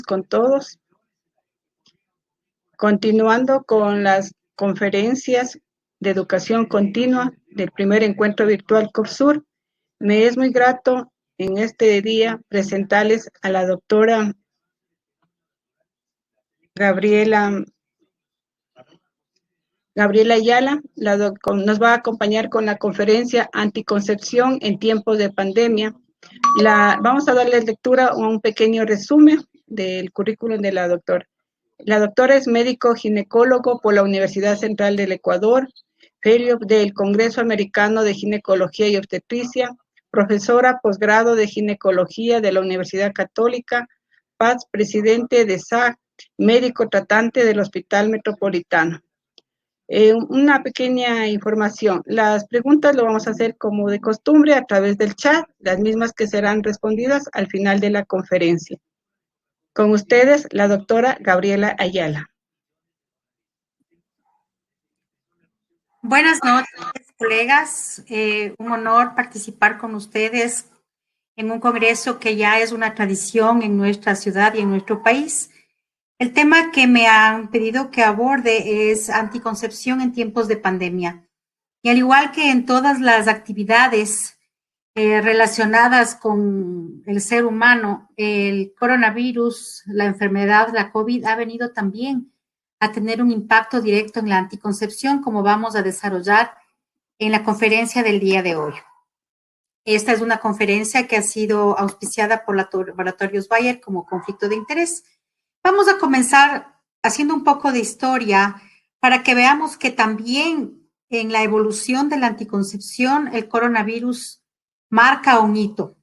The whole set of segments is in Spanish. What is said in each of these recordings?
con todos. Continuando con las conferencias de educación continua del primer encuentro virtual COPSUR, me es muy grato en este día presentarles a la doctora Gabriela Ayala, nos va a acompañar con la conferencia Anticoncepción en tiempos de pandemia. Vamos a darle lectura a un pequeño resumen del currículum de la doctora. La doctora es médico ginecólogo por la Universidad Central del Ecuador, fellow del Congreso Americano de Ginecología y Obstetricia, profesora posgrado de ginecología de la Universidad Católica, Paz, presidente de SAG, médico tratante del Hospital Metropolitano. Una pequeña información. Las preguntas lo vamos a hacer como de costumbre a través del chat, las mismas que serán respondidas al final de la conferencia. Con ustedes, la doctora Gabriela Ayala. Buenas noches, colegas. Un honor participar con ustedes en un congreso que ya es una tradición en nuestra ciudad y en nuestro país. El tema que me han pedido que aborde es anticoncepción en tiempos de pandemia. Y al igual que en todas las actividades relacionadas con el ser humano, el coronavirus, la enfermedad, la COVID, ha venido también a tener un impacto directo en la anticoncepción, como vamos a desarrollar en la conferencia del día de hoy. Esta es una conferencia que ha sido auspiciada por Laboratorios Bayer como conflicto de interés. Vamos a comenzar haciendo un poco de historia para que veamos que también en la evolución de la anticoncepción el coronavirus marca un hito.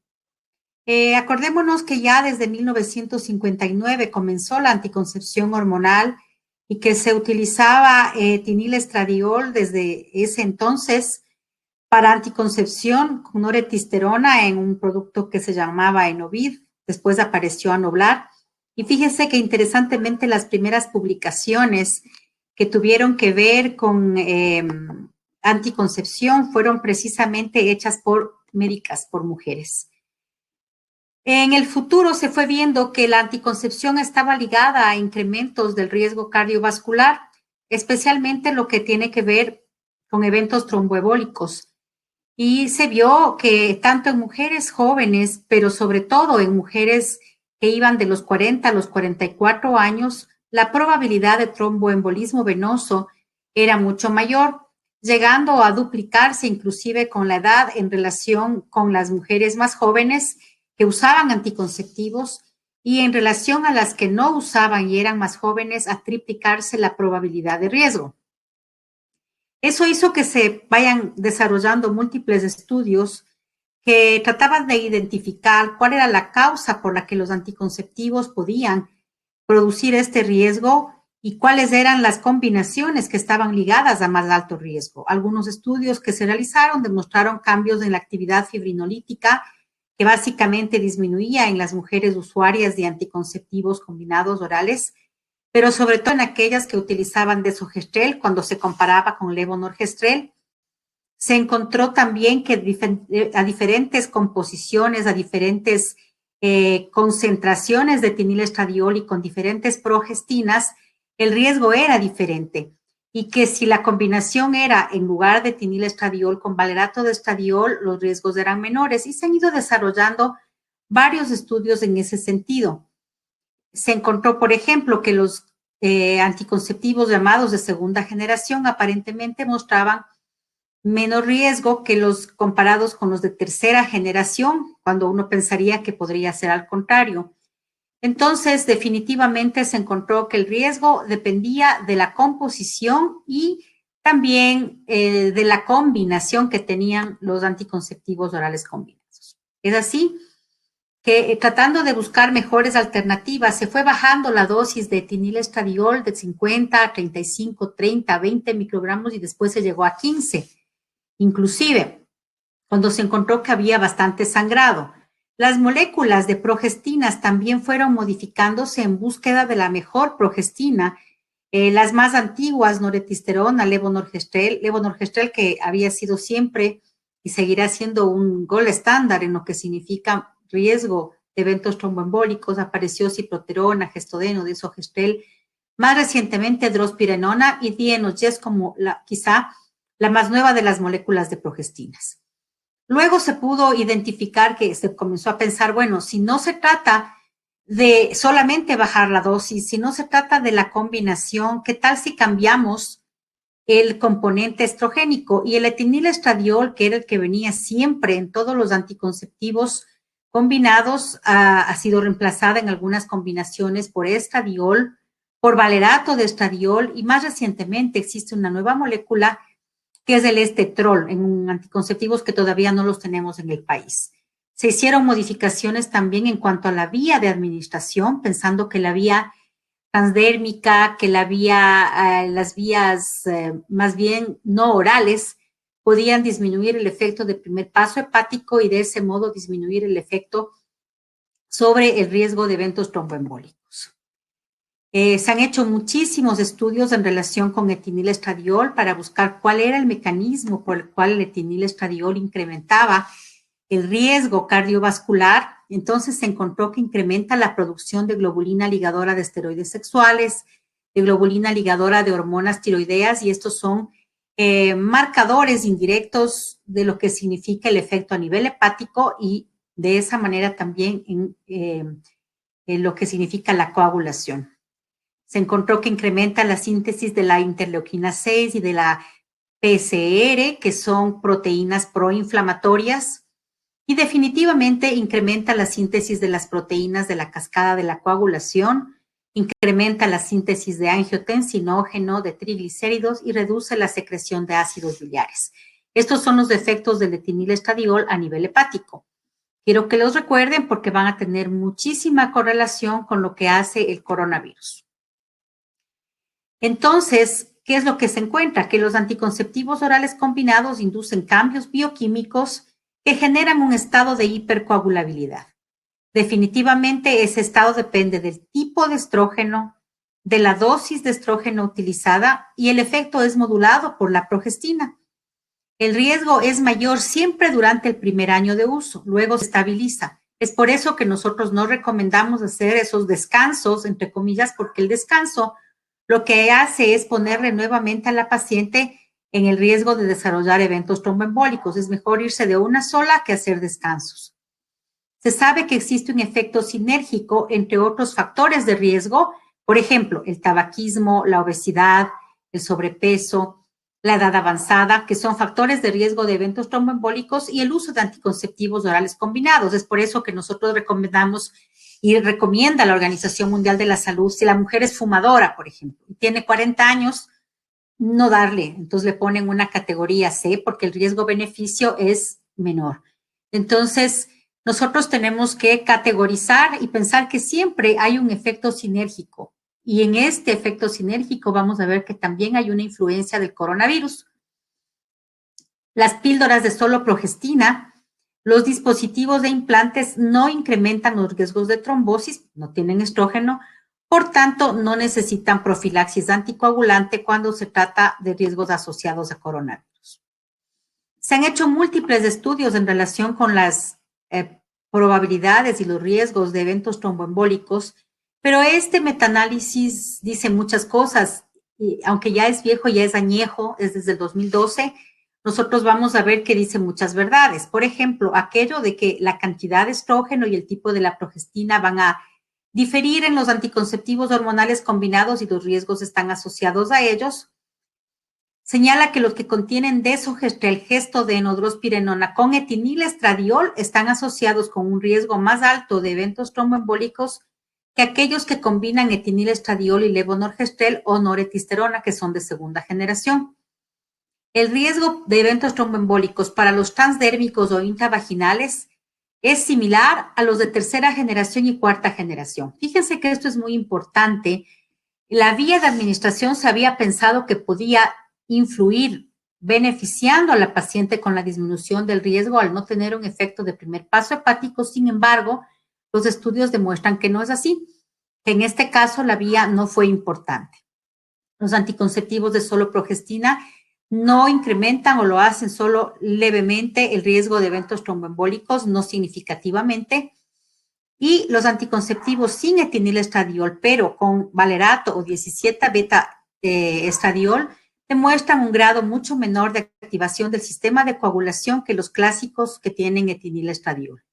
Acordémonos que ya desde 1959 comenzó la anticoncepción hormonal y que se utilizaba etinilestradiol desde ese entonces para anticoncepción con noretisterona en un producto que se llamaba Enovid, después apareció Anoblar. Y fíjense que interesantemente las primeras publicaciones que tuvieron que ver con anticoncepción fueron precisamente hechas por médicas, por mujeres. En el futuro se fue viendo que la anticoncepción estaba ligada a incrementos del riesgo cardiovascular, especialmente lo que tiene que ver con eventos tromboembólicos. Y se vio que tanto en mujeres jóvenes, pero sobre todo en mujeres que iban de los 40 a los 44 años, la probabilidad de tromboembolismo venoso era mucho mayor, llegando a duplicarse inclusive con la edad en relación con las mujeres más jóvenes que usaban anticonceptivos y en relación a las que no usaban y eran más jóvenes, a triplicarse la probabilidad de riesgo. Eso hizo que se vayan desarrollando múltiples estudios que trataban de identificar cuál era la causa por la que los anticonceptivos podían producir este riesgo y cuáles eran las combinaciones que estaban ligadas a más alto riesgo. Algunos estudios que se realizaron demostraron cambios en la actividad fibrinolítica que básicamente disminuía en las mujeres usuarias de anticonceptivos combinados orales, pero sobre todo en aquellas que utilizaban desogestrel cuando se comparaba con levonorgestrel. Se encontró también que a diferentes composiciones, a diferentes concentraciones de etinilestradiol y con diferentes progestinas, el riesgo era diferente. Y que si la combinación era en lugar de etinilestradiol con valerato de estradiol, los riesgos eran menores. Y se han ido desarrollando varios estudios en ese sentido. Se encontró, por ejemplo, que los anticonceptivos llamados de segunda generación aparentemente mostraban menos riesgo que los comparados con los de tercera generación, cuando uno pensaría que podría ser al contrario. Entonces, definitivamente se encontró que el riesgo dependía de la composición y también de la combinación que tenían los anticonceptivos orales combinados. Es así que tratando de buscar mejores alternativas, se fue bajando la dosis de etinilestradiol de 50 a 35, 30, 20 microgramos y después se llegó a 15. Inclusive, cuando se encontró que había bastante sangrado. Las moléculas de progestinas también fueron modificándose en búsqueda de la mejor progestina. Las más antiguas, noretisterona, levonorgestrel que había sido siempre y seguirá siendo un gold estándar en lo que significa riesgo eventos tromboembólicos, apareció ciproterona, gestodeno, desogestrel, más recientemente drospirenona y dienos, ya es como quizá la más nueva de las moléculas de progestinas. Luego se pudo identificar que se comenzó a pensar, bueno, si no se trata de solamente bajar la dosis, si no se trata de la combinación, ¿qué tal si cambiamos el componente estrogénico? Y el etinilestradiol, que era el que venía siempre en todos los anticonceptivos combinados, ha sido reemplazada en algunas combinaciones por estradiol, por valerato de estradiol, y más recientemente existe una nueva molécula que es el estetrol, en anticonceptivos que todavía no los tenemos en el país. Se hicieron modificaciones también en cuanto a la vía de administración, pensando que la vía transdérmica, que las vías más bien no orales podían disminuir el efecto de primer paso hepático y de ese modo disminuir el efecto sobre el riesgo de eventos tromboembólicos. Se han hecho muchísimos estudios en relación con etinilestradiol para buscar cuál era el mecanismo por el cual el etinilestradiol incrementaba el riesgo cardiovascular. Entonces se encontró que incrementa la producción de globulina ligadora de esteroides sexuales, de globulina ligadora de hormonas tiroideas, y estos son marcadores indirectos de lo que significa el efecto a nivel hepático y de esa manera también en lo que significa la coagulación. Se encontró que incrementa la síntesis de la interleuquina 6 y de la PCR, que son proteínas proinflamatorias, y definitivamente incrementa la síntesis de las proteínas de la cascada de la coagulación, incrementa la síntesis de angiotensinógeno, de triglicéridos y reduce la secreción de ácidos biliares. Estos son los efectos del etinilestradiol a nivel hepático. Quiero que los recuerden porque van a tener muchísima correlación con lo que hace el coronavirus. Entonces, ¿qué es lo que se encuentra? Que los anticonceptivos orales combinados inducen cambios bioquímicos que generan un estado de hipercoagulabilidad. Definitivamente ese estado depende del tipo de estrógeno, de la dosis de estrógeno utilizada y el efecto es modulado por la progestina. El riesgo es mayor siempre durante el primer año de uso, luego se estabiliza. Es por eso que nosotros no recomendamos hacer esos descansos, entre comillas, porque el descanso lo que hace es ponerle nuevamente a la paciente en el riesgo de desarrollar eventos tromboembólicos. Es mejor irse de una sola que hacer descansos. Se sabe que existe un efecto sinérgico entre otros factores de riesgo, por ejemplo, el tabaquismo, la obesidad, el sobrepeso, la edad avanzada, que son factores de riesgo de eventos tromboembólicos, y el uso de anticonceptivos orales combinados. Es por eso que nosotros recomendamos y recomienda la Organización Mundial de la Salud, si la mujer es fumadora, por ejemplo, y tiene 40 años, no darle. Entonces le ponen una categoría C porque el riesgo-beneficio es menor. Entonces, nosotros tenemos que categorizar y pensar que siempre hay un efecto sinérgico. Y en este efecto sinérgico vamos a ver que también hay una influencia del coronavirus. Las píldoras de solo progestina, los dispositivos de implantes no incrementan los riesgos de trombosis, no tienen estrógeno, por tanto, no necesitan profilaxis anticoagulante cuando se trata de riesgos asociados a coronavirus. Se han hecho múltiples estudios en relación con las probabilidades y los riesgos de eventos tromboembólicos, pero este metaanálisis dice muchas cosas, y aunque ya es viejo, ya es añejo, es desde el 2012, nosotros vamos a ver que dice muchas verdades. Por ejemplo, aquello de que la cantidad de estrógeno y el tipo de la progestina van a diferir en los anticonceptivos hormonales combinados y los riesgos están asociados a ellos. Señala que los que contienen desogestrel, gestodeno, drospirenona con etinilestradiol están asociados con un riesgo más alto de eventos tromboembólicos que aquellos que combinan etinilestradiol y levonorgestrel o noretisterona, que son de segunda generación. El riesgo de eventos tromboembólicos para los transdérmicos o intravaginales es similar a los de tercera generación y cuarta generación. Fíjense que esto es muy importante. La vía de administración se había pensado que podía influir beneficiando a la paciente con la disminución del riesgo al no tener un efecto de primer paso hepático. Sin embargo, los estudios demuestran que no es así, que en este caso la vía no fue importante. Los anticonceptivos de solo progestina no incrementan o lo hacen solo levemente el riesgo de eventos tromboembólicos, no significativamente. y los anticonceptivos sin etinilestradiol, pero con valerato o 17-beta-estradiol, demuestran un grado mucho menor de activación del sistema de coagulación que los clásicos que tienen etinilestradiol.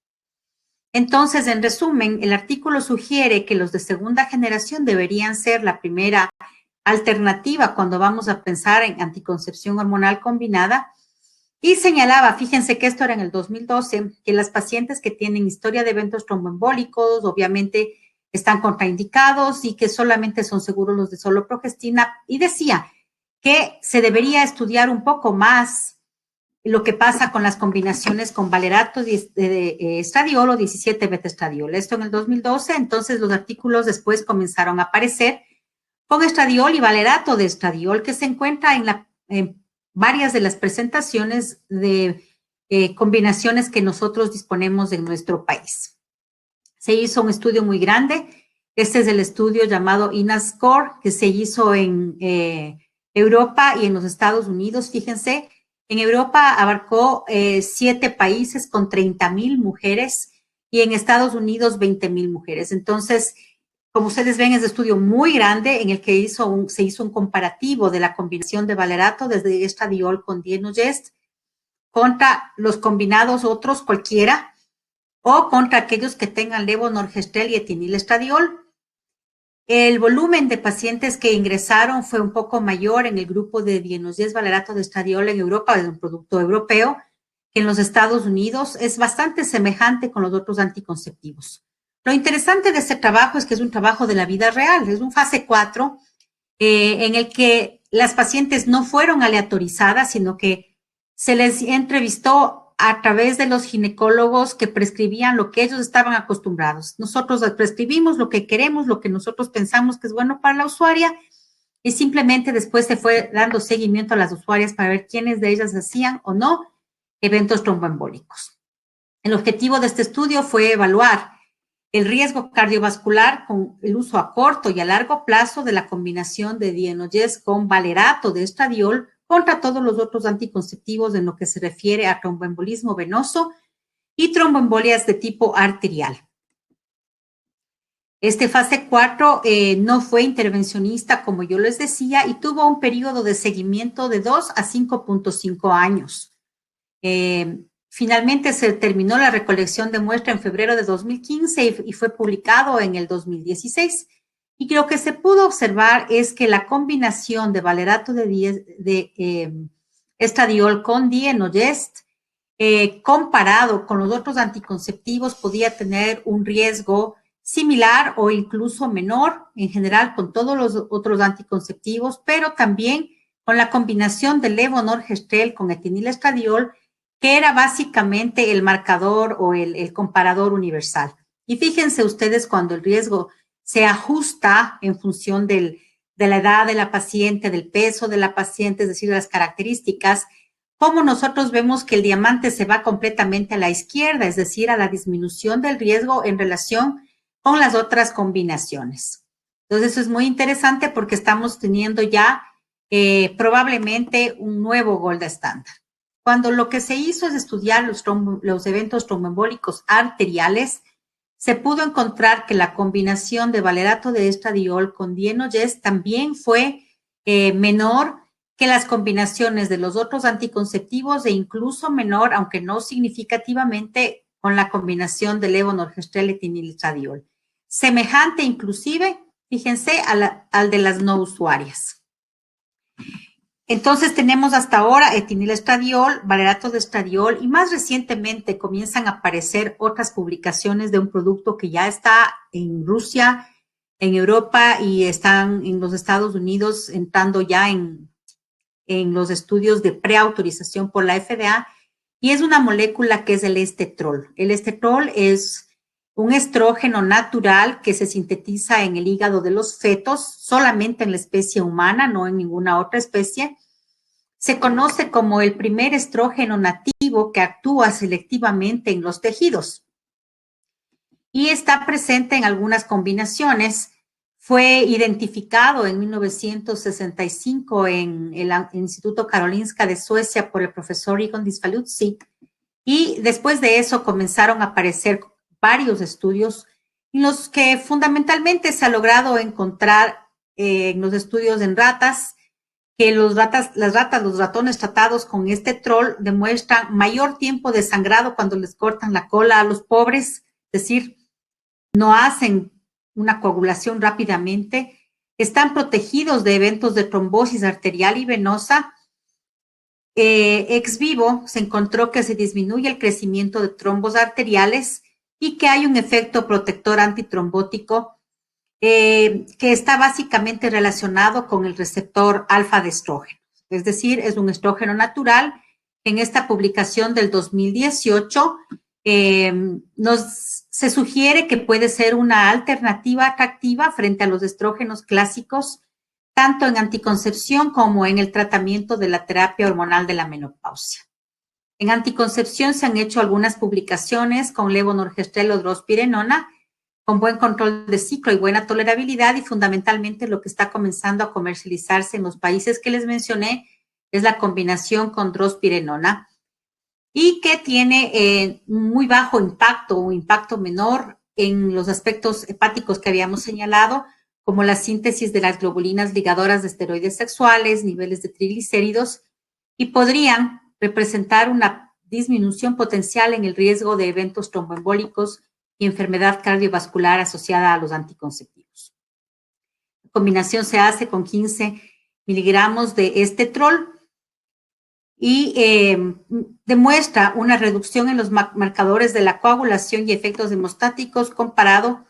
Entonces, en resumen, el artículo sugiere que los de segunda generación deberían ser la primera alternativa cuando vamos a pensar en anticoncepción hormonal combinada. Y señalaba, fíjense que esto era en el 2012, que las pacientes que tienen historia de eventos tromboembólicos obviamente están contraindicados y que solamente son seguros los de solo progestina. Y decía que se debería estudiar un poco más lo que pasa con las combinaciones con valerato de estradiol o 17-beta-estradiol. Esto en el 2012, entonces los artículos después comenzaron a aparecer con estradiol y valerato de estradiol, que se encuentra en varias de las presentaciones de combinaciones que nosotros disponemos en nuestro país. Se hizo un estudio muy grande. Este es el estudio llamado INASCORE, que se hizo en Europa y en los Estados Unidos. Fíjense, en Europa abarcó 7 países con 30,000 mujeres y en Estados Unidos 20,000 mujeres. Entonces, como ustedes ven, es un estudio muy grande en el que se hizo un comparativo de la combinación de valerato desde estradiol con dienogest contra los combinados otros cualquiera o contra aquellos que tengan levonorgestrel y etinilestradiol. El volumen de pacientes que ingresaron fue un poco mayor en el grupo de dienogest valerato de estradiol en Europa, es un producto europeo, que en los Estados Unidos. Es bastante semejante con los otros anticonceptivos. Lo interesante de este trabajo es que es un trabajo de la vida real, es un fase 4 en el que las pacientes no fueron aleatorizadas, sino que se les entrevistó a través de los ginecólogos que prescribían lo que ellos estaban acostumbrados. Nosotros prescribimos lo que queremos, lo que nosotros pensamos que es bueno para la usuaria, y simplemente después se fue dando seguimiento a las usuarias para ver quiénes de ellas hacían o no eventos tromboembólicos. El objetivo de este estudio fue evaluar el riesgo cardiovascular con el uso a corto y a largo plazo de la combinación de dienogest con valerato de estradiol contra todos los otros anticonceptivos en lo que se refiere a tromboembolismo venoso y tromboembolias de tipo arterial. Este fase 4 no fue intervencionista, como yo les decía, y tuvo un periodo de seguimiento de 2 a 5.5 años. Finalmente se terminó la recolección de muestra en febrero de 2015 y fue publicado en el 2016. Y lo que se pudo observar es que la combinación de valerato de estradiol con dienogest, comparado con los otros anticonceptivos, podía tener un riesgo similar o incluso menor en general con todos los otros anticonceptivos, pero también con la combinación de levonorgestrel con etinilestradiol, que era básicamente el marcador o el comparador universal. Y fíjense ustedes cuando el riesgo se ajusta en función de la edad de la paciente, del peso de la paciente, es decir, de las características, cómo nosotros vemos que el diamante se va completamente a la izquierda, es decir, a la disminución del riesgo en relación con las otras combinaciones. Entonces, eso es muy interesante porque estamos teniendo ya probablemente un nuevo gold estándar. Cuando lo que se hizo es estudiar los eventos tromboembólicos arteriales, se pudo encontrar que la combinación de valerato de estradiol con dienogest también fue menor que las combinaciones de los otros anticonceptivos e incluso menor, aunque no significativamente, con la combinación de levonorgestrel etinilestradiol. Semejante inclusive, fíjense, al de las no usuarias. Entonces tenemos hasta ahora etinilestradiol, valerato de estradiol y más recientemente comienzan a aparecer otras publicaciones de un producto que ya está en Rusia, en Europa y están en los Estados Unidos entrando ya en los estudios de preautorización por la FDA y es una molécula que es el estetrol. El estetrol es un estrógeno natural que se sintetiza en el hígado de los fetos, solamente en la especie humana, no en ninguna otra especie. Se conoce como el primer estrógeno nativo que actúa selectivamente en los tejidos y está presente en algunas combinaciones. Fue identificado en 1965 en el Instituto Karolinska de Suecia por el profesor Egon Disfaluzzi y después de eso comenzaron a aparecer varios estudios en los que fundamentalmente se ha logrado encontrar en los estudios en ratas que los ratones tratados con este troll demuestran mayor tiempo de sangrado cuando les cortan la cola a los pobres, es decir, no hacen una coagulación rápidamente, están protegidos de eventos de trombosis arterial y venosa. Ex vivo se encontró que se disminuye el crecimiento de trombos arteriales y que hay un efecto protector antitrombótico que está básicamente relacionado con el receptor alfa de estrógeno. Es decir, es un estrógeno natural. En esta publicación del 2018 se sugiere que puede ser una alternativa atractiva frente a los estrógenos clásicos, tanto en anticoncepción como en el tratamiento de la terapia hormonal de la menopausia. En anticoncepción se han hecho algunas publicaciones con levonorgestrel o drospirenona, con buen control de ciclo y buena tolerabilidad, y fundamentalmente lo que está comenzando a comercializarse en los países que les mencioné es la combinación con drospirenona y que tiene muy bajo impacto o impacto menor en los aspectos hepáticos que habíamos señalado, como la síntesis de las globulinas ligadoras de esteroides sexuales, niveles de triglicéridos, y podrían representar una disminución potencial en el riesgo de eventos tromboembólicos y enfermedad cardiovascular asociada a los anticonceptivos. La combinación se hace con 15 miligramos de este troll y demuestra una reducción en los marcadores de la coagulación y efectos hemostáticos comparado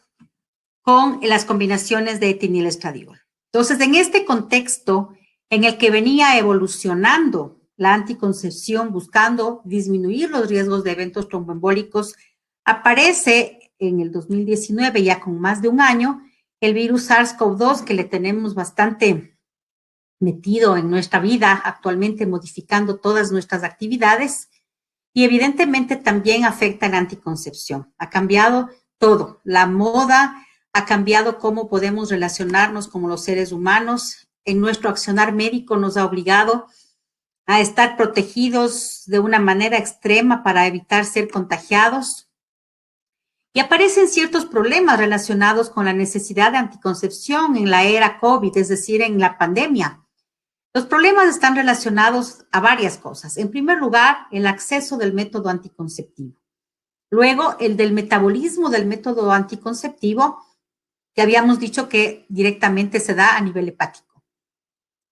con las combinaciones de etilenilestradiol. Entonces, en este contexto en el que venía evolucionando la anticoncepción buscando disminuir los riesgos de eventos tromboembólicos, aparece en el 2019, ya con más de un año, el virus SARS-CoV-2, que le tenemos bastante metido en nuestra vida actualmente, modificando todas nuestras actividades, y evidentemente también afecta la anticoncepción. Ha cambiado todo, la moda, ha cambiado cómo podemos relacionarnos como los seres humanos. En nuestro accionar médico nos ha obligado a estar protegidos de una manera extrema para evitar ser contagiados. Y aparecen ciertos problemas relacionados con la necesidad de anticoncepción en la era COVID, es decir, en la pandemia. Los problemas están relacionados a varias cosas. En primer lugar, el acceso del método anticonceptivo. Luego, el del metabolismo del método anticonceptivo, que habíamos dicho que directamente se da a nivel hepático.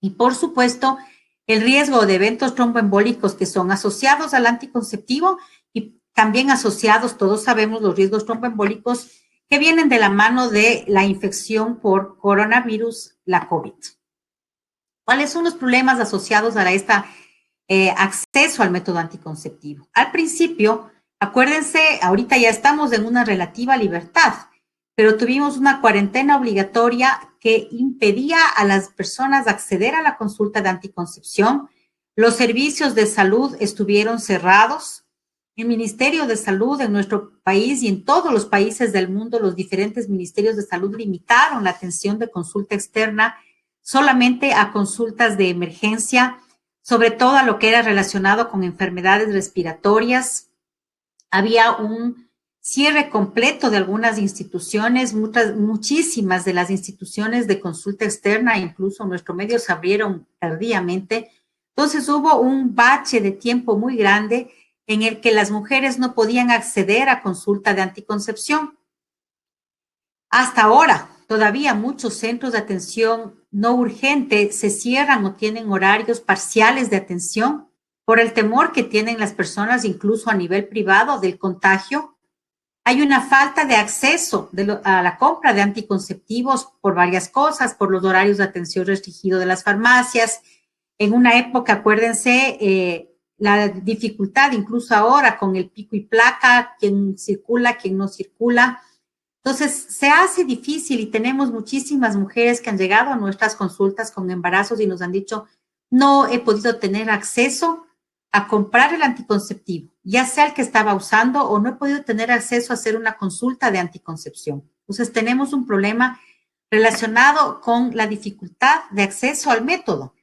Y por supuesto, el riesgo de eventos tromboembólicos que son asociados al anticonceptivo y también asociados, todos sabemos, los riesgos tromboembólicos que vienen de la mano de la infección por coronavirus, la COVID. ¿Cuáles son los problemas asociados a este acceso al método anticonceptivo? Al principio, acuérdense, ahorita ya estamos en una relativa libertad, pero tuvimos una cuarentena obligatoria que impedía a las personas acceder a la consulta de anticoncepción. Los servicios de salud estuvieron cerrados. El Ministerio de Salud en nuestro país y en todos los países del mundo, los diferentes ministerios de salud limitaron la atención de consulta externa solamente a consultas de emergencia, sobre todo a lo que era relacionado con enfermedades respiratorias. Había un cierre completo de algunas instituciones, muchísimas de las instituciones de consulta externa, incluso nuestros medios se abrieron tardíamente. Entonces hubo un bache de tiempo muy grande en el que las mujeres no podían acceder a consulta de anticoncepción. Hasta ahora, todavía muchos centros de atención no urgente se cierran o tienen horarios parciales de atención por el temor que tienen las personas, incluso a nivel privado, del contagio. Hay una falta de acceso a la compra de anticonceptivos por varias cosas, por los horarios de atención restringidos de las farmacias. En una época, acuérdense, la dificultad, incluso ahora, con el pico y placa, quién circula, quién no circula. Entonces, se hace difícil y tenemos muchísimas mujeres que han llegado a nuestras consultas con embarazos y nos han dicho, no he podido tener acceso a comprar el anticonceptivo, ya sea el que estaba usando o no he podido tener acceso a hacer una consulta de anticoncepción. Entonces, tenemos un problema relacionado con la dificultad de acceso al método.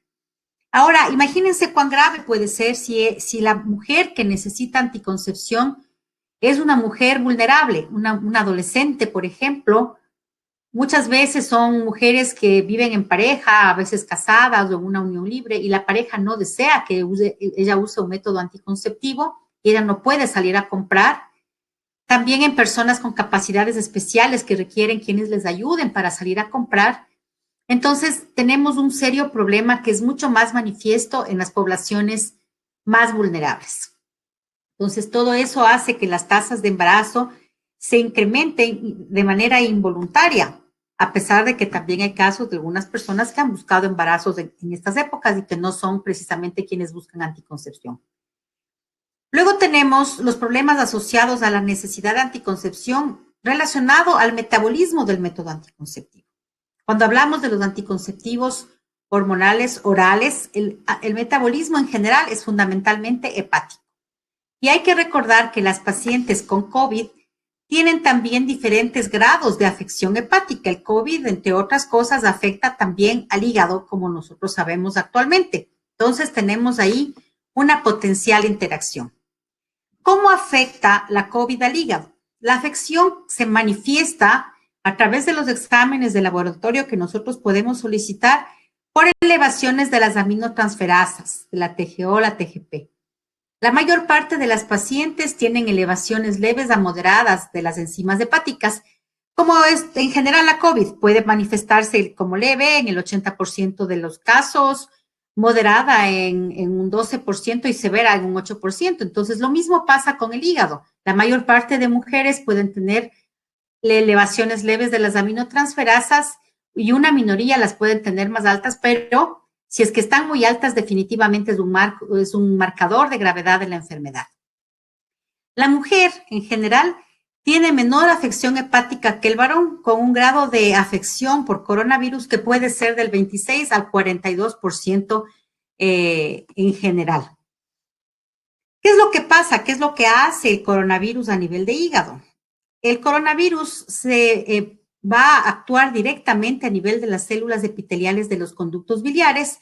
Ahora, imagínense cuán grave puede ser si la mujer que necesita anticoncepción es una mujer vulnerable, una adolescente, por ejemplo. Muchas veces son mujeres que viven en pareja, a veces casadas o en una unión libre, y la pareja no desea que ella use un método anticonceptivo y ella no puede salir a comprar. También en personas con capacidades especiales que requieren quienes les ayuden para salir a comprar. Entonces, tenemos un serio problema que es mucho más manifiesto en las poblaciones más vulnerables. Entonces, todo eso hace que las tasas de embarazo se incrementen de manera involuntaria, a pesar de que también hay casos de algunas personas que han buscado embarazos en estas épocas y que no son precisamente quienes buscan anticoncepción. Luego tenemos los problemas asociados a la necesidad de anticoncepción relacionado al metabolismo del método anticonceptivo. Cuando hablamos de los anticonceptivos hormonales orales, el metabolismo en general es fundamentalmente hepático. Y hay que recordar que las pacientes con COVID tienen también diferentes grados de afección hepática. El COVID, entre otras cosas, afecta también al hígado, como nosotros sabemos actualmente. Entonces, tenemos ahí una potencial interacción. ¿Cómo afecta la COVID al hígado? La afección se manifiesta a través de los exámenes de laboratorio que nosotros podemos solicitar por elevaciones de las aminotransferasas, de la TGO, la TGP. La mayor parte de las pacientes tienen elevaciones leves a moderadas de las enzimas hepáticas, como es en general la COVID. Puede manifestarse como leve en el 80% de los casos, moderada en un 12% y severa en un 8%. Entonces, lo mismo pasa con el hígado. La mayor parte de mujeres pueden tener elevaciones leves de las aminotransferasas y una minoría las pueden tener más altas, pero si es que están muy altas, definitivamente es un marcador de gravedad de la enfermedad. La mujer, en general, tiene menor afección hepática que el varón, con un grado de afección por coronavirus que puede ser del 26 al 42% en general. ¿Qué es lo que pasa? ¿Qué es lo que hace el coronavirus a nivel de hígado? El coronavirus va a actuar directamente a nivel de las células epiteliales de los conductos biliares,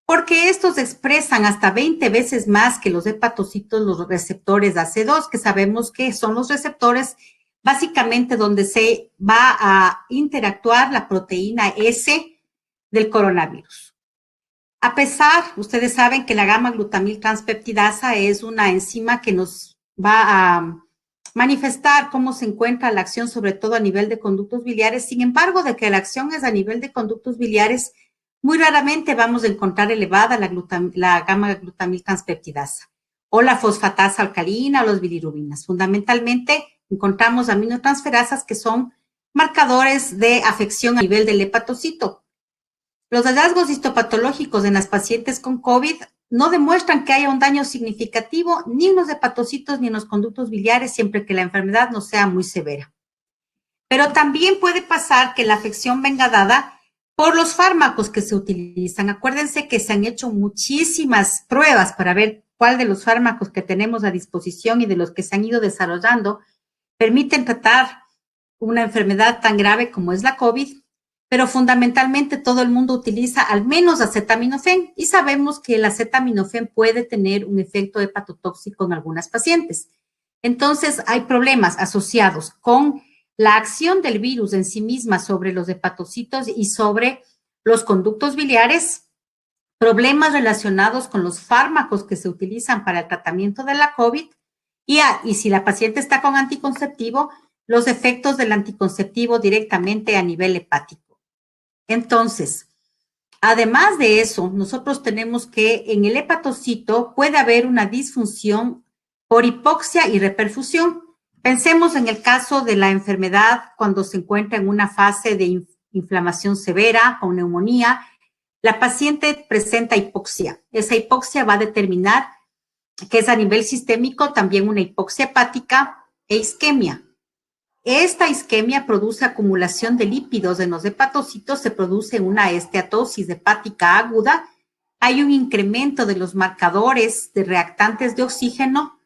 porque estos expresan hasta 20 veces más que los hepatocitos los receptores AC2, que sabemos que son los receptores básicamente donde se va a interactuar la proteína S del coronavirus. A pesar, ustedes saben que la gamma-glutamil transpeptidasa es una enzima que nos va a manifestar cómo se encuentra la acción, sobre todo a nivel de conductos biliares. Sin embargo, de que la acción es a nivel de conductos biliares, muy raramente vamos a encontrar elevada la gamma-glutamil transpeptidasa o la fosfatasa alcalina o los bilirubinas. Fundamentalmente, encontramos aminotransferasas que son marcadores de afección a nivel del hepatocito. Los hallazgos histopatológicos en las pacientes con COVID no demuestran que haya un daño significativo ni en los hepatocitos ni en los conductos biliares, siempre que la enfermedad no sea muy severa. Pero también puede pasar que la afección venga dada por los fármacos que se utilizan. Acuérdense que se han hecho muchísimas pruebas para ver cuál de los fármacos que tenemos a disposición y de los que se han ido desarrollando permiten tratar una enfermedad tan grave como es la COVID, pero fundamentalmente todo el mundo utiliza al menos acetaminofén y sabemos que el acetaminofén puede tener un efecto hepatotóxico en algunas pacientes. Entonces, hay problemas asociados con la acción del virus en sí misma sobre los hepatocitos y sobre los conductos biliares, problemas relacionados con los fármacos que se utilizan para el tratamiento de la COVID y si la paciente está con anticonceptivo, los efectos del anticonceptivo directamente a nivel hepático. Entonces, además de eso, nosotros tenemos que en el hepatocito puede haber una disfunción por hipoxia y reperfusión. Pensemos en el caso de la enfermedad cuando se encuentra en una fase de inflamación severa o neumonía. La paciente presenta hipoxia. Esa hipoxia va a determinar que es a nivel sistémico también una hipoxia hepática e isquemia. Esta isquemia produce acumulación de lípidos en los hepatocitos, se produce una esteatosis hepática aguda, hay un incremento de los marcadores de reactantes de oxígeno,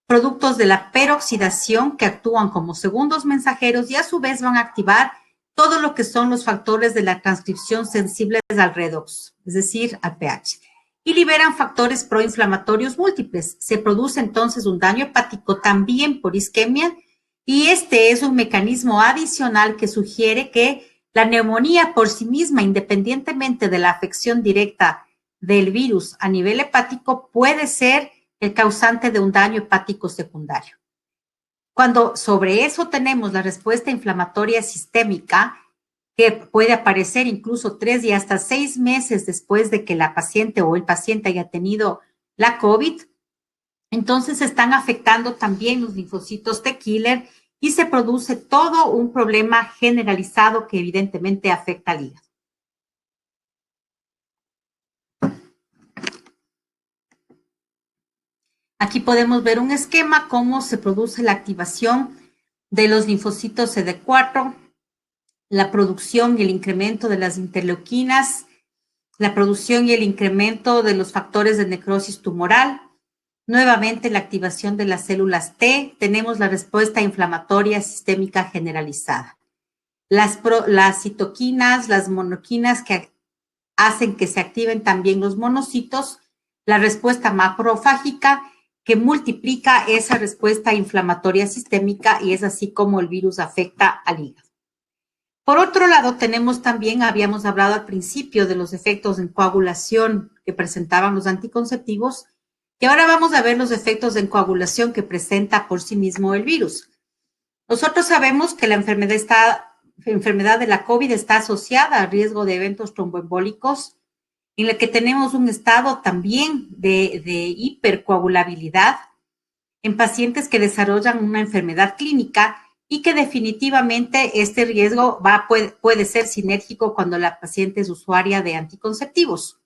productos de la peroxidación que actúan como segundos mensajeros y a su vez van a activar todo lo que son los factores de la transcripción sensibles al redox, es decir, al pH. y liberan factores proinflamatorios múltiples. Se produce entonces un daño hepático también por isquemia y este es un mecanismo adicional que sugiere que la neumonía por sí misma, independientemente de la afección directa del virus a nivel hepático, puede ser el causante de un daño hepático secundario. Cuando sobre eso tenemos la respuesta inflamatoria sistémica, que puede aparecer incluso 3 y hasta 6 meses después de que la paciente o el paciente haya tenido la COVID, entonces están afectando también los linfocitos T killer y se produce todo un problema generalizado que evidentemente afecta al hígado. Aquí podemos ver un esquema cómo se produce la activación de los linfocitos CD4, la producción y el incremento de las interleuquinas, la producción y el incremento de los factores de necrosis tumoral, nuevamente la activación de las células T, tenemos la respuesta inflamatoria sistémica generalizada. Las citoquinas, las monoquinas que hacen que se activen también los monocitos, la respuesta macrofágica que multiplica esa respuesta inflamatoria sistémica y es así como el virus afecta al hígado. Por otro lado, tenemos también, habíamos hablado al principio de los efectos en coagulación que presentaban los anticonceptivos y ahora vamos a ver los efectos en coagulación que presenta por sí mismo el virus. Nosotros sabemos que la enfermedad de la COVID está asociada al riesgo de eventos tromboembólicos, en el que tenemos un estado también de hipercoagulabilidad en pacientes que desarrollan una enfermedad clínica y que definitivamente este riesgo puede ser sinérgico cuando la paciente es usuaria de anticonceptivos.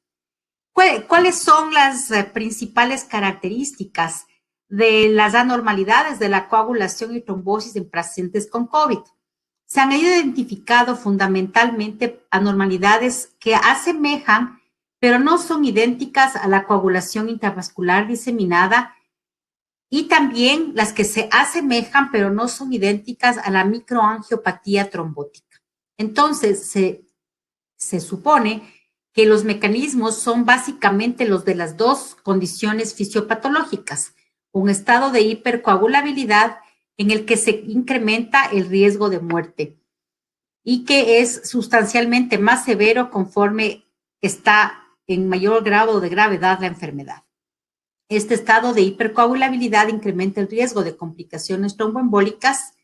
¿Cuáles son las principales características de las anormalidades de la coagulación y trombosis en pacientes con COVID? Se han identificado fundamentalmente anormalidades que asemejan, pero no son idénticas a la coagulación intravascular diseminada y también las que se asemejan, pero no son idénticas a la microangiopatía trombótica. Entonces, se supone que los mecanismos son básicamente los de las dos condiciones fisiopatológicas, un estado de hipercoagulabilidad en el que se incrementa el riesgo de muerte y que es sustancialmente más severo conforme está en mayor grado de gravedad la enfermedad. Este estado de hipercoagulabilidad incrementa el riesgo de complicaciones tromboembólicas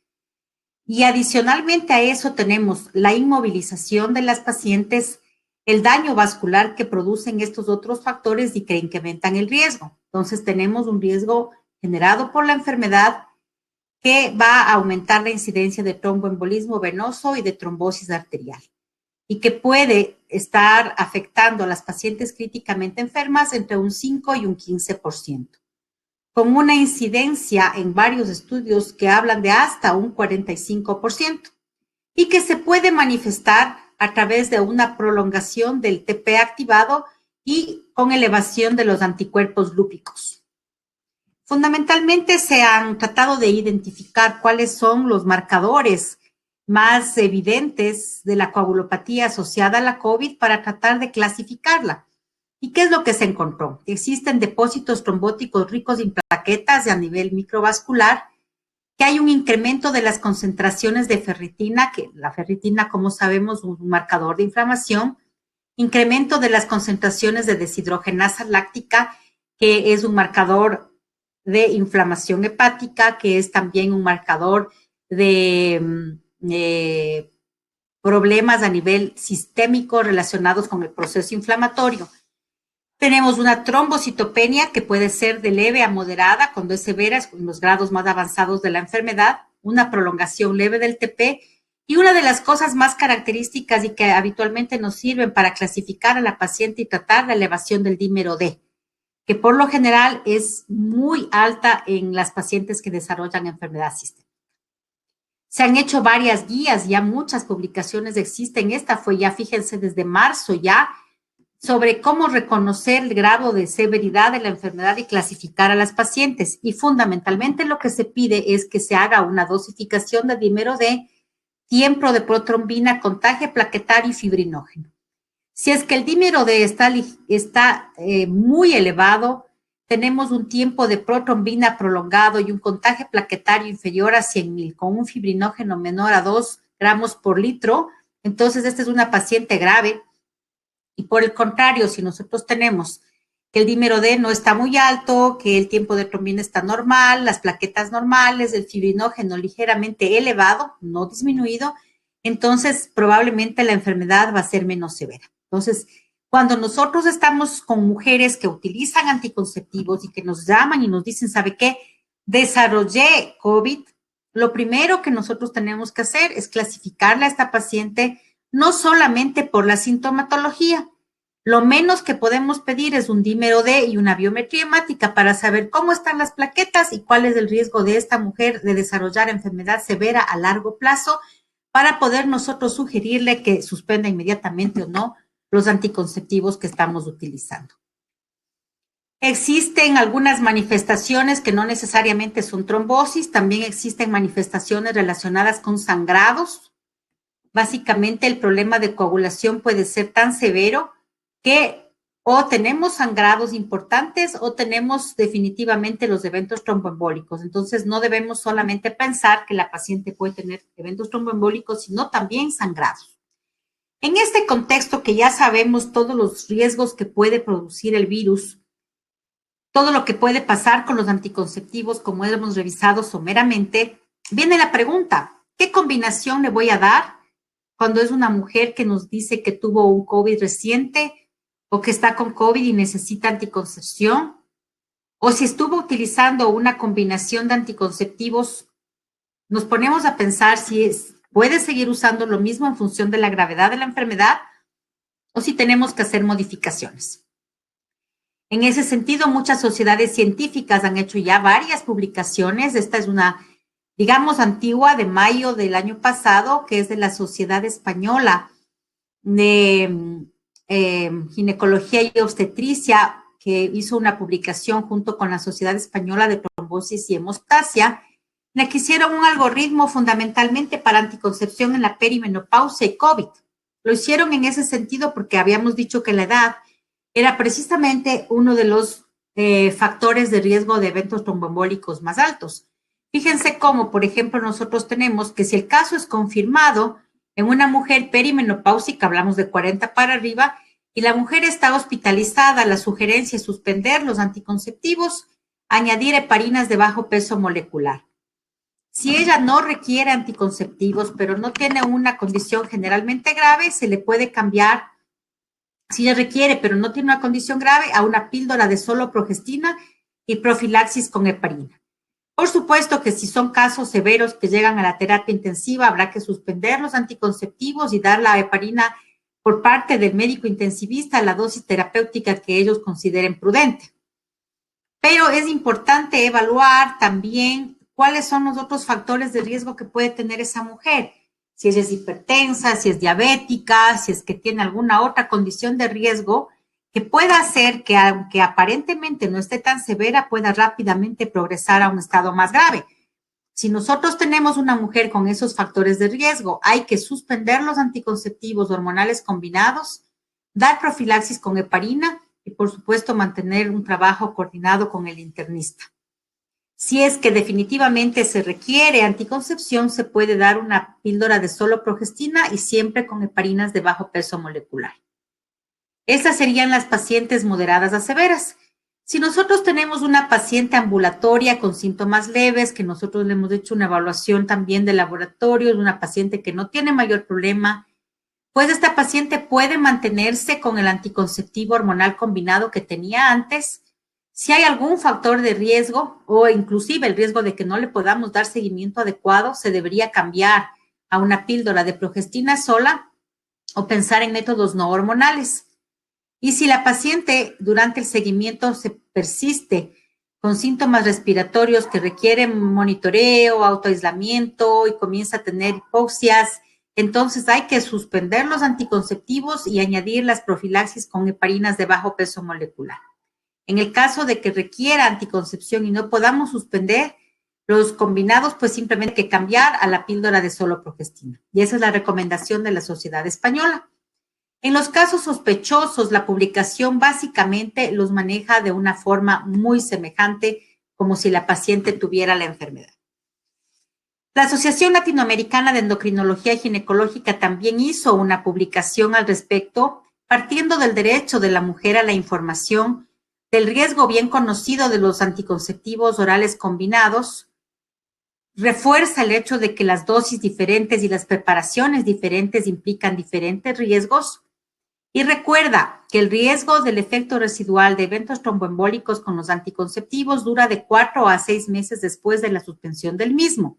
y adicionalmente a eso tenemos la inmovilización de las pacientes, el daño vascular que producen estos otros factores y que incrementan el riesgo. Entonces tenemos un riesgo generado por la enfermedad que va a aumentar la incidencia de tromboembolismo venoso y de trombosis arterial y que puede estar afectando a las pacientes críticamente enfermas entre un 5 y un 15%, con una incidencia en varios estudios que hablan de hasta un 45%, y que se puede manifestar a través de una prolongación del TP activado y con elevación de los anticuerpos lúpicos. Fundamentalmente se han tratado de identificar cuáles son los marcadores más evidentes de la coagulopatía asociada a la COVID para tratar de clasificarla. ¿Y qué es lo que se encontró? Existen depósitos trombóticos ricos en plaquetas a nivel microvascular, que hay un incremento de las concentraciones de ferritina, que la ferritina, como sabemos, es un marcador de inflamación, incremento de las concentraciones de deshidrogenasa láctica, que es un marcador de inflamación hepática, que es también un marcador de problemas a nivel sistémico relacionados con el proceso inflamatorio. Tenemos una trombocitopenia que puede ser de leve a moderada cuando es severa, en los grados más avanzados de la enfermedad, una prolongación leve del TP y una de las cosas más características y que habitualmente nos sirven para clasificar a la paciente y tratar la elevación del dímero D, que por lo general es muy alta en las pacientes que desarrollan enfermedad sistémica. Se han hecho varias guías, ya muchas publicaciones existen. Esta fue ya, fíjense, desde marzo ya, sobre cómo reconocer el grado de severidad de la enfermedad y clasificar a las pacientes. Y fundamentalmente lo que se pide es que se haga una dosificación de dímero D, tiempo de protrombina, contagio plaquetario y fibrinógeno. Si es que el dímero D está muy elevado, tenemos un tiempo de protrombina prolongado y un contagio plaquetario inferior a 100.000 con un fibrinógeno menor a 2 gramos por litro, entonces esta es una paciente grave. Y por el contrario, si nosotros tenemos que el dímero D no está muy alto, que el tiempo de trombina está normal, las plaquetas normales, el fibrinógeno ligeramente elevado, no disminuido, entonces probablemente la enfermedad va a ser menos severa. Entonces, cuando nosotros estamos con mujeres que utilizan anticonceptivos y que nos llaman y nos dicen, ¿sabe qué? Desarrollé COVID, lo primero que nosotros tenemos que hacer es clasificarle a esta paciente no solamente por la sintomatología. Lo menos que podemos pedir es un dímero D y una biometría hemática para saber cómo están las plaquetas y cuál es el riesgo de esta mujer de desarrollar enfermedad severa a largo plazo para poder nosotros sugerirle que suspenda inmediatamente o no los anticonceptivos que estamos utilizando. Existen algunas manifestaciones que no necesariamente son trombosis, también existen manifestaciones relacionadas con sangrados. Básicamente el problema de coagulación puede ser tan severo que o tenemos sangrados importantes o tenemos definitivamente los eventos tromboembólicos. Entonces no debemos solamente pensar que la paciente puede tener eventos tromboembólicos, sino también sangrados. En este contexto que ya sabemos todos los riesgos que puede producir el virus, todo lo que puede pasar con los anticonceptivos, como hemos revisado someramente, viene la pregunta, ¿qué combinación le voy a dar cuando es una mujer que nos dice que tuvo un COVID reciente o que está con COVID y necesita anticoncepción? O si estuvo utilizando una combinación de anticonceptivos, nos ponemos a pensar si puede seguir usando lo mismo en función de la gravedad de la enfermedad o si tenemos que hacer modificaciones. En ese sentido, muchas sociedades científicas han hecho ya varias publicaciones. Esta es una, digamos, antigua de mayo del año pasado, que es de la Sociedad Española de Ginecología y Obstetricia, que hizo una publicación junto con la Sociedad Española de Trombosis y Hemostasia, en la que hicieron un algoritmo fundamentalmente para anticoncepción en la perimenopausia y COVID. Lo hicieron en ese sentido porque habíamos dicho que la edad era precisamente uno de los factores de riesgo de eventos tromboembólicos más altos. Fíjense cómo, por ejemplo, nosotros tenemos que si el caso es confirmado en una mujer perimenopáusica, hablamos de 40 para arriba, y la mujer está hospitalizada, la sugerencia es suspender los anticonceptivos, añadir heparinas de bajo peso molecular. Si ella no requiere anticonceptivos, pero no tiene una condición generalmente grave, se le puede cambiar, si ella requiere, pero no tiene una condición grave, a una píldora de solo progestina y profilaxis con heparina. Por supuesto que si son casos severos que llegan a la terapia intensiva, habrá que suspender los anticonceptivos y dar la heparina por parte del médico intensivista a la dosis terapéutica que ellos consideren prudente. Pero es importante evaluar también cuáles son los otros factores de riesgo que puede tener esa mujer. Si ella es hipertensa, si es diabética, si es que tiene alguna otra condición de riesgo que pueda hacer que, aunque aparentemente no esté tan severa, pueda rápidamente progresar a un estado más grave. Si nosotros tenemos una mujer con esos factores de riesgo, hay que suspender los anticonceptivos hormonales combinados, dar profilaxis con heparina y, por supuesto, mantener un trabajo coordinado con el internista. Si es que definitivamente se requiere anticoncepción, se puede dar una píldora de solo progestina y siempre con heparinas de bajo peso molecular. Estas serían las pacientes moderadas a severas. Si nosotros tenemos una paciente ambulatoria con síntomas leves, que nosotros le hemos hecho una evaluación también de laboratorio, una paciente que no tiene mayor problema, pues esta paciente puede mantenerse con el anticonceptivo hormonal combinado que tenía antes. Si hay algún factor de riesgo o inclusive el riesgo de que no le podamos dar seguimiento adecuado, se debería cambiar a una píldora de progestina sola o pensar en métodos no hormonales. Y si la paciente durante el seguimiento se persiste con síntomas respiratorios que requieren monitoreo, autoaislamiento y comienza a tener hipoxias, entonces hay que suspender los anticonceptivos y añadir las profilaxis con heparinas de bajo peso molecular. En el caso de que requiera anticoncepción y no podamos suspender los combinados, pues simplemente hay que cambiar a la píldora de solo progestina. Y esa es la recomendación de la Sociedad Española. En los casos sospechosos, la publicación básicamente los maneja de una forma muy semejante, como si la paciente tuviera la enfermedad. La Asociación Latinoamericana de Endocrinología Ginecológica también hizo una publicación al respecto, partiendo del derecho de la mujer a la información, del riesgo bien conocido de los anticonceptivos orales combinados, refuerza el hecho de que las dosis diferentes y las preparaciones diferentes implican diferentes riesgos, y recuerda que el riesgo del efecto residual de eventos tromboembólicos con los anticonceptivos dura de 4 a 6 meses después de la suspensión del mismo.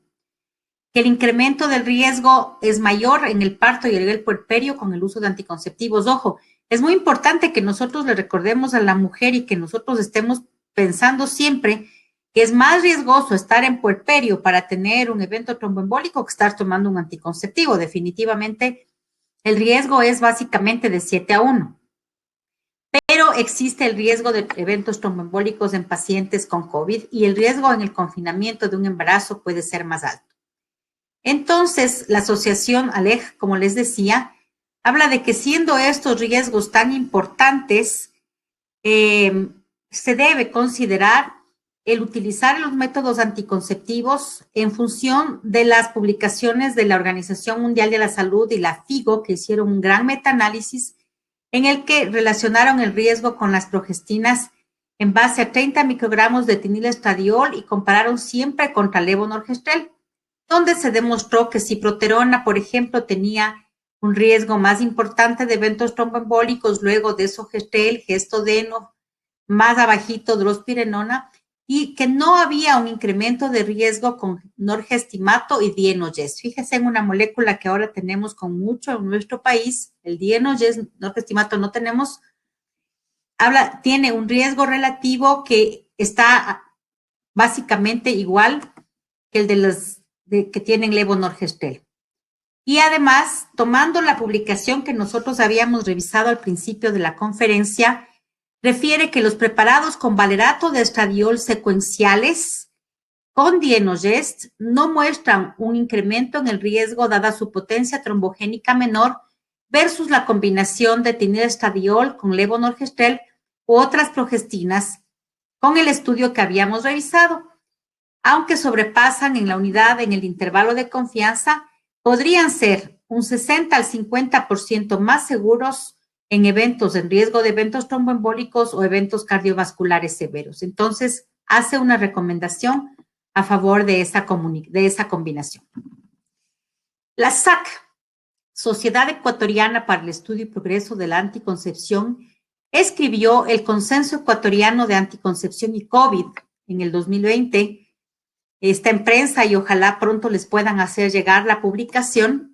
Que el incremento del riesgo es mayor en el parto y el puerperio con el uso de anticonceptivos. Ojo, es muy importante que nosotros le recordemos a la mujer y que nosotros estemos pensando siempre que es más riesgoso estar en puerperio para tener un evento tromboembólico que estar tomando un anticonceptivo. Definitivamente, el riesgo es básicamente de 7-1. Pero existe el riesgo de eventos tromboembólicos en pacientes con COVID y el riesgo en el confinamiento de un embarazo puede ser más alto. Entonces, la asociación ALEG, como les decía, habla de que siendo estos riesgos tan importantes, se debe considerar el utilizar los métodos anticonceptivos en función de las publicaciones de la Organización Mundial de la Salud y la FIGO, que hicieron un gran metaanálisis en el que relacionaron el riesgo con las progestinas en base a 30 microgramos de etinilestradiol y compararon siempre contra levonorgestrel, donde se demostró que ciproterona, por ejemplo, tenía un riesgo más importante de eventos tromboembólicos, luego de sogestrel, gestodeno, más abajito drospirenona, y que no había un incremento de riesgo con norgestimato y dienogest. Fíjese en una molécula que ahora tenemos con mucho en nuestro país, el dienogest, norgestimato no tenemos, tiene un riesgo relativo que está básicamente igual que el de los que tienen levonorgestrel. Y además, tomando la publicación que nosotros habíamos revisado al principio de la conferencia, refiere que los preparados con valerato de estradiol secuenciales con dienogest no muestran un incremento en el riesgo dada su potencia trombogénica menor versus la combinación de etinilestradiol con levonorgestrel u otras progestinas con el estudio que habíamos revisado. Aunque sobrepasan en la unidad en el intervalo de confianza, podrían ser un 60 al 50% más seguros en eventos en riesgo de eventos tromboembólicos o eventos cardiovasculares severos. Entonces, hace una recomendación a favor de esa combinación. La SAC, Sociedad Ecuatoriana para el Estudio y Progreso de la Anticoncepción, escribió el Consenso Ecuatoriano de Anticoncepción y COVID en el 2020. Está en prensa y ojalá pronto les puedan hacer llegar la publicación,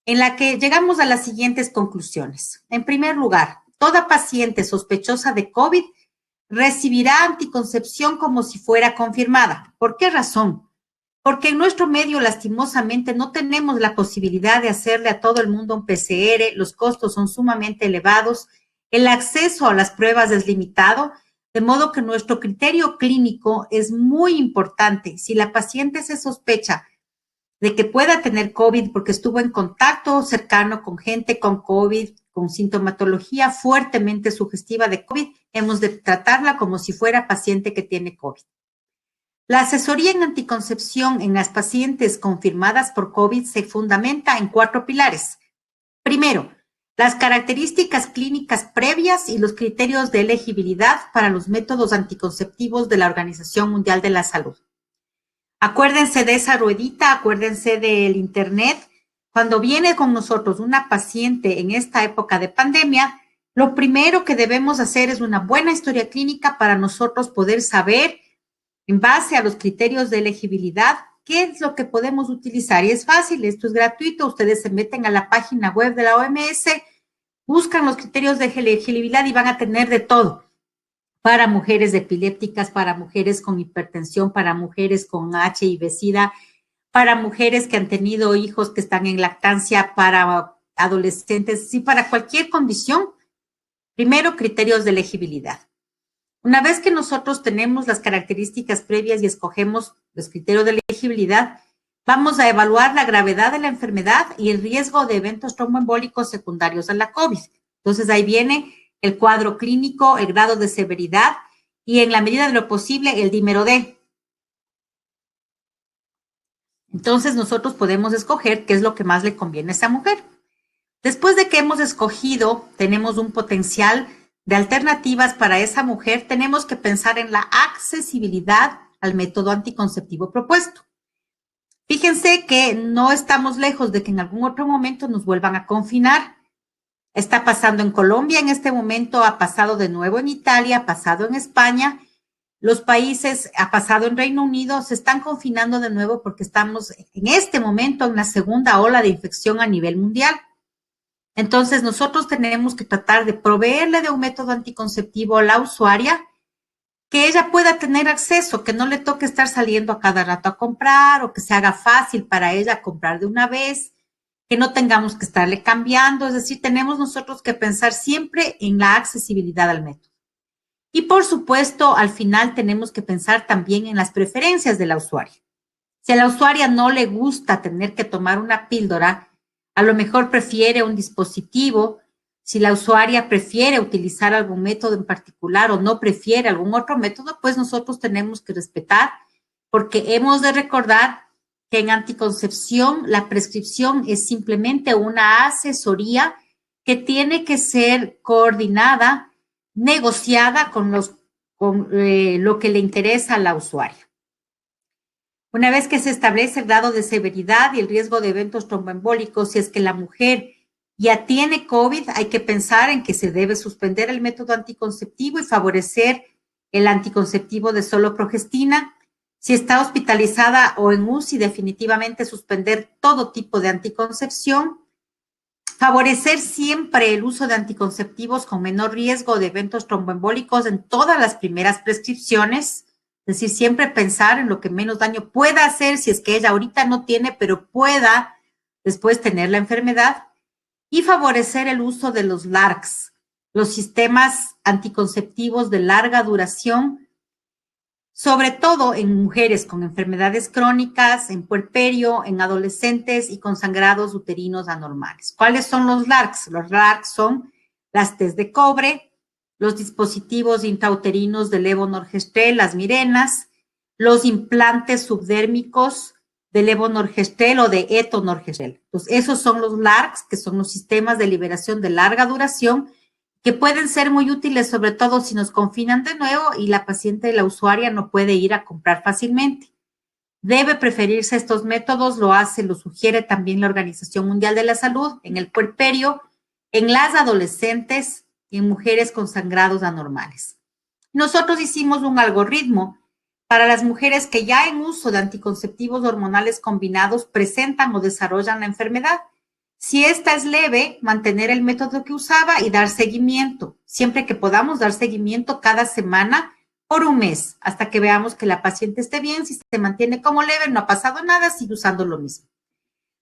en la que llegamos a las siguientes conclusiones. En primer lugar, toda paciente sospechosa de COVID recibirá anticoncepción como si fuera confirmada. ¿Por qué razón? Porque en nuestro medio, lastimosamente, no tenemos la posibilidad de hacerle a todo el mundo un PCR, los costos son sumamente elevados, el acceso a las pruebas es limitado, de modo que nuestro criterio clínico es muy importante. Si la paciente se sospecha de que pueda tener COVID porque estuvo en contacto cercano con gente con COVID, con sintomatología fuertemente sugestiva de COVID, hemos de tratarla como si fuera paciente que tiene COVID. La asesoría en anticoncepción en las pacientes confirmadas por COVID se fundamenta en 4 pilares. Primero, las características clínicas previas y los criterios de elegibilidad para los métodos anticonceptivos de la Organización Mundial de la Salud. Acuérdense de esa ruedita, acuérdense del internet. Cuando viene con nosotros una paciente en esta época de pandemia, lo primero que debemos hacer es una buena historia clínica para nosotros poder saber, en base a los criterios de elegibilidad, qué es lo que podemos utilizar. Y es fácil, esto es gratuito, ustedes se meten a la página web de la OMS, buscan los criterios de elegibilidad y van a tener de todo. Para mujeres epilépticas, para mujeres con hipertensión, para mujeres con HIV-Sida, para mujeres que han tenido hijos que están en lactancia, para adolescentes, y para cualquier condición. Primero, criterios de elegibilidad. Una vez que nosotros tenemos las características previas y escogemos los criterios de elegibilidad, Vamos a evaluar la gravedad de la enfermedad y el riesgo de eventos tromboembólicos secundarios a la COVID. Entonces, ahí viene el cuadro clínico, el grado de severidad y, en la medida de lo posible, el dímero D. Entonces, nosotros podemos escoger qué es lo que más le conviene a esa mujer. Después de que hemos escogido, tenemos un potencial de alternativas para esa mujer, tenemos que pensar en la accesibilidad al método anticonceptivo propuesto. Fíjense que no estamos lejos de que en algún otro momento nos vuelvan a confinar. Está pasando en Colombia en este momento, ha pasado de nuevo en Italia, ha pasado en España. Los países, ha pasado en Reino Unido, se están confinando de nuevo porque estamos en este momento en la segunda ola de infección a nivel mundial. Entonces, nosotros tenemos que tratar de proveerle de un método anticonceptivo a la usuaria que ella pueda tener acceso, que no le toque estar saliendo a cada rato a comprar o que se haga fácil para ella comprar de una vez, que no tengamos que estarle cambiando. Es decir, tenemos nosotros que pensar siempre en la accesibilidad al método. Y por supuesto, al final tenemos que pensar también en las preferencias de la usuaria. Si a la usuaria no le gusta tener que tomar una píldora, a lo mejor prefiere un dispositivo. Si la usuaria prefiere utilizar algún método en particular o no prefiere algún otro método, pues nosotros tenemos que respetar, porque hemos de recordar que en anticoncepción la prescripción es simplemente una asesoría que tiene que ser coordinada, negociada con lo que le interesa a la usuaria. Una vez que se establece el grado de severidad y el riesgo de eventos tromboembólicos, si es que la mujer ya tiene COVID, hay que pensar en que se debe suspender el método anticonceptivo y favorecer el anticonceptivo de solo progestina. Si está hospitalizada o en UCI, definitivamente suspender todo tipo de anticoncepción. Favorecer siempre el uso de anticonceptivos con menor riesgo de eventos tromboembólicos en todas las primeras prescripciones. Es decir, siempre pensar en lo que menos daño pueda hacer si es que ella ahorita no tiene, pero pueda después tener la enfermedad. Y favorecer el uso de los LARCs, los sistemas anticonceptivos de larga duración, sobre todo en mujeres con enfermedades crónicas, en puerperio, en adolescentes y con sangrados uterinos anormales. ¿Cuáles son los LARCs? Los LARCs son las test de cobre, los dispositivos intrauterinos de levonorgestrel, las Mirenas, los implantes subdérmicos de levonorgestrel o de etonorgestrel. Entonces, esos son los LARCs, que son los sistemas de liberación de larga duración, que pueden ser muy útiles, sobre todo si nos confinan de nuevo y la paciente, la usuaria, no puede ir a comprar fácilmente. Debe preferirse estos métodos, lo sugiere también la Organización Mundial de la Salud, en el puerperio, en las adolescentes y en mujeres con sangrados anormales. Nosotros hicimos un algoritmo para las mujeres que ya en uso de anticonceptivos hormonales combinados presentan o desarrollan la enfermedad. Si esta es leve, mantener el método que usaba y dar seguimiento. Siempre que podamos dar seguimiento cada semana por un mes, hasta que veamos que la paciente esté bien. Si se mantiene como leve, no ha pasado nada, sigue usando lo mismo.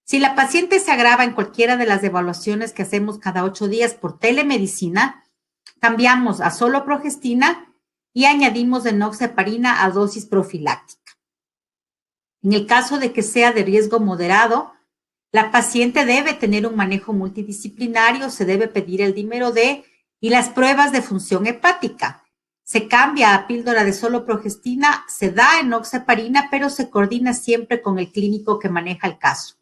Si la paciente se agrava en cualquiera de las evaluaciones que hacemos cada 8 días por telemedicina, cambiamos a solo progestina y añadimos enoxaparina a dosis profiláctica. En el caso de que sea de riesgo moderado, la paciente debe tener un manejo multidisciplinario, se debe pedir el dímero D y las pruebas de función hepática. Se cambia a píldora de solo progestina, se da enoxaparina, pero se coordina siempre con el clínico que maneja el caso.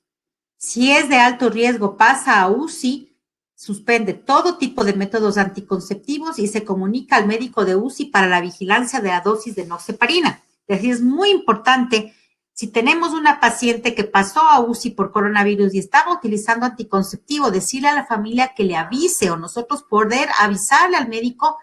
Si es de alto riesgo, pasa a UCI, suspende todo tipo de métodos anticonceptivos y se comunica al médico de UCI para la vigilancia de la dosis de enoxaparina. Es decir, es muy importante, si tenemos una paciente que pasó a UCI por coronavirus y estaba utilizando anticonceptivo, decirle a la familia que le avise o nosotros poder avisarle al médico,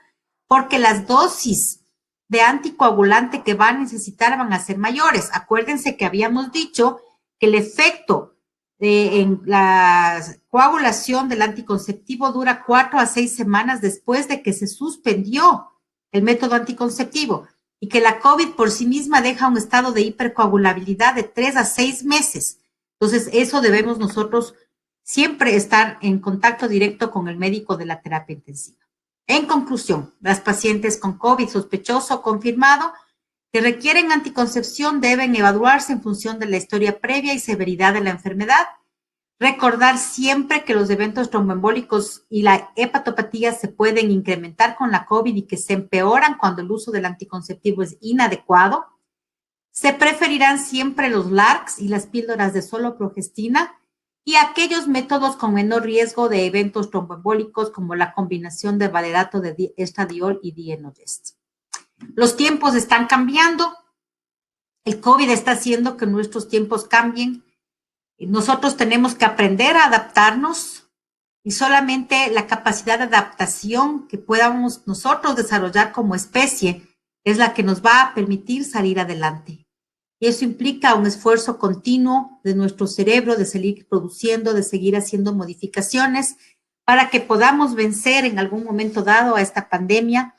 porque las dosis de anticoagulante que va a necesitar van a ser mayores. Acuérdense que habíamos dicho que el efecto en la coagulación del anticonceptivo dura 4 a 6 semanas después de que se suspendió el método anticonceptivo y que la COVID por sí misma deja un estado de hipercoagulabilidad de 3 a 6 meses. Entonces, eso debemos nosotros siempre estar en contacto directo con el médico de la terapia intensiva. En conclusión, las pacientes con COVID sospechoso o confirmado que requieren anticoncepción deben evaluarse en función de la historia previa y severidad de la enfermedad. Recordar siempre que los eventos tromboembólicos y la hepatopatía se pueden incrementar con la COVID y que se empeoran cuando el uso del anticonceptivo es inadecuado. Se preferirán siempre los LARCs y las píldoras de solo progestina y aquellos métodos con menor riesgo de eventos tromboembólicos como la combinación de valerato de estradiol y dienogest. Los tiempos están cambiando. El COVID está haciendo que nuestros tiempos cambien. Nosotros tenemos que aprender a adaptarnos y solamente la capacidad de adaptación que podamos nosotros desarrollar como especie es la que nos va a permitir salir adelante. Y eso implica un esfuerzo continuo de nuestro cerebro, de seguir produciendo, de seguir haciendo modificaciones para que podamos vencer en algún momento dado a esta pandemia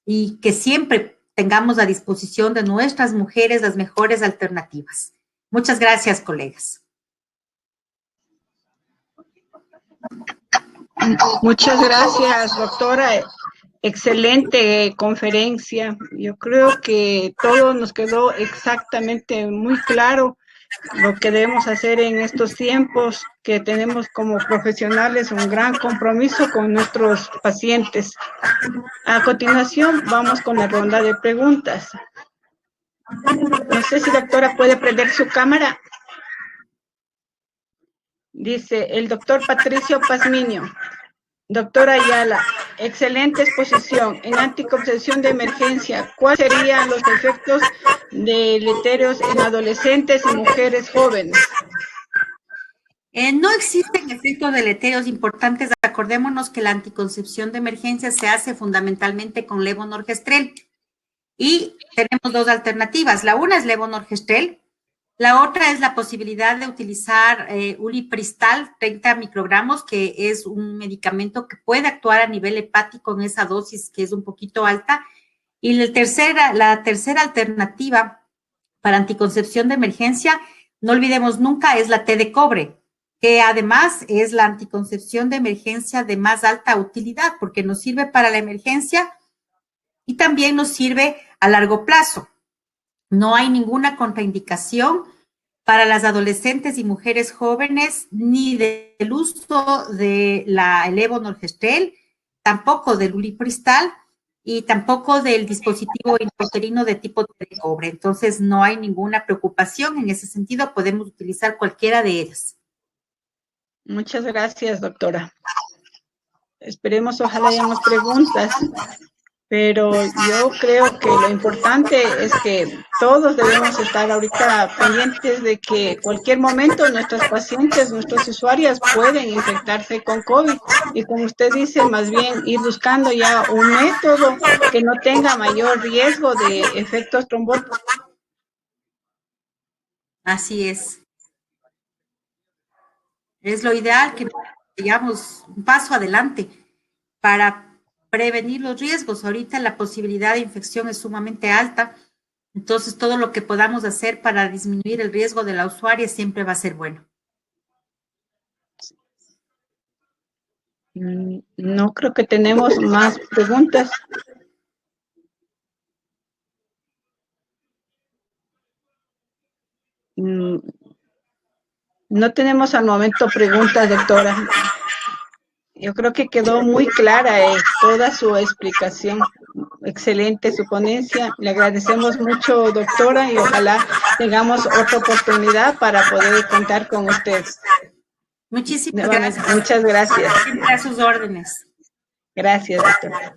y que siempre tengamos a disposición de nuestras mujeres las mejores alternativas. Muchas gracias, colegas. Muchas gracias, doctora. Excelente conferencia. Yo creo que todo nos quedó exactamente muy claro lo que debemos hacer en estos tiempos, que tenemos como profesionales un gran compromiso con nuestros pacientes. A continuación, vamos con la ronda de preguntas. No sé si doctora puede prender su cámara. Dice el doctor Patricio Pazmiño. Doctora Ayala, excelente exposición. En anticoncepción de emergencia, ¿cuáles serían los efectos deleterios en adolescentes y mujeres jóvenes? No existen efectos deleterios importantes. Acordémonos que la anticoncepción de emergencia se hace fundamentalmente con levonorgestrel. Y tenemos dos alternativas. La una es levonorgestrel. La otra es la posibilidad de utilizar ulipristal, 30 microgramos, que es un medicamento que puede actuar a nivel hepático en esa dosis que es un poquito alta. Y la tercera alternativa para anticoncepción de emergencia, no olvidemos nunca, es la T de cobre, que además es la anticoncepción de emergencia de más alta utilidad, porque nos sirve para la emergencia y también nos sirve a largo plazo. No hay ninguna contraindicación para las adolescentes y mujeres jóvenes, ni del uso de la levonorgestrel, tampoco del ulipristal y tampoco del dispositivo intrauterino de tipo T de cobre. Entonces, no hay ninguna preocupación en ese sentido. Podemos utilizar cualquiera de ellas. Muchas gracias, doctora. Esperemos, ojalá hayamos preguntas. Pero yo creo que lo importante es que todos debemos estar ahorita pendientes de que cualquier momento nuestros pacientes, nuestros usuarios pueden infectarse con COVID. Y como usted dice, más bien ir buscando ya un método que no tenga mayor riesgo de efectos trombóticos. Así es. Es lo ideal que digamos un paso adelante para prevenir los riesgos. Ahorita la posibilidad de infección es sumamente alta, entonces todo lo que podamos hacer para disminuir el riesgo de la usuaria siempre va a ser bueno. No creo que tenemos más preguntas. No tenemos al momento preguntas, doctora. Yo creo que quedó muy clara toda su explicación. Excelente su ponencia. Le agradecemos mucho, doctora, y ojalá tengamos otra oportunidad para poder contar con usted. Muchísimas gracias. Muchas gracias. Siempre a sus órdenes. Gracias, doctora.